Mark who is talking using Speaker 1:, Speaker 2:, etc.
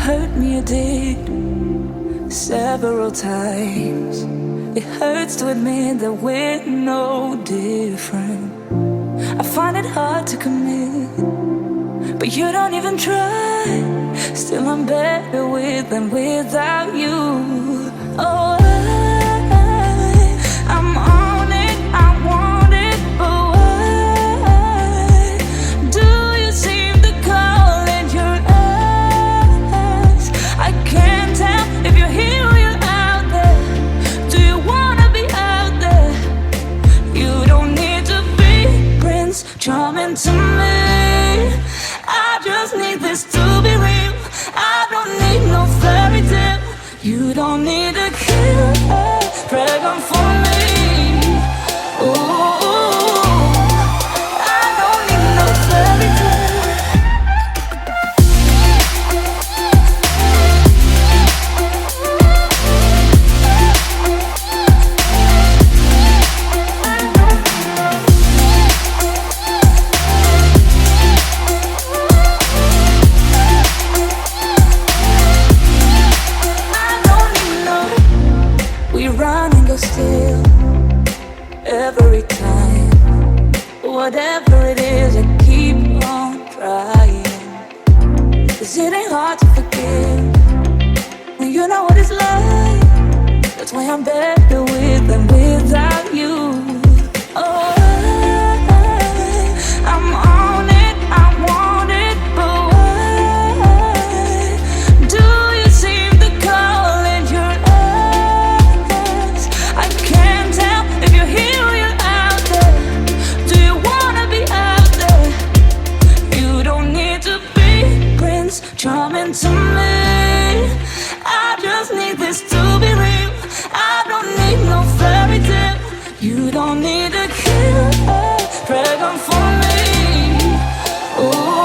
Speaker 1: hurt me, you did several times. It hurts to admit that we're no different. I find it hard to commit, but you don't even try. Still I'm better with than without you. Oh, I'm on it, I want it, but why do you seem to call in your eyes? I can't tell if you're here or you're out there. Do you wanna be out there? You don't need to be Prince Charming to me. I just need this to be real. I don't need no fairy tale. You don't need a killer pregnant for me. Ooh, I don't need no fairy tale. Still, every time, whatever it is, I keep on trying. 'Cause it ain't hard to forgive when you know what it's like. That's why I'm better with than without you. Oh, I'm on it, I want it, but why do you seem to call in your eyes? I can't tell if you're here or you're out there. Do you wanna be out there? You don't need to be Prince Charming to me. I just need this to be real. I don't need no fairy tale. You don't need a killer pregnant for me. Ooh.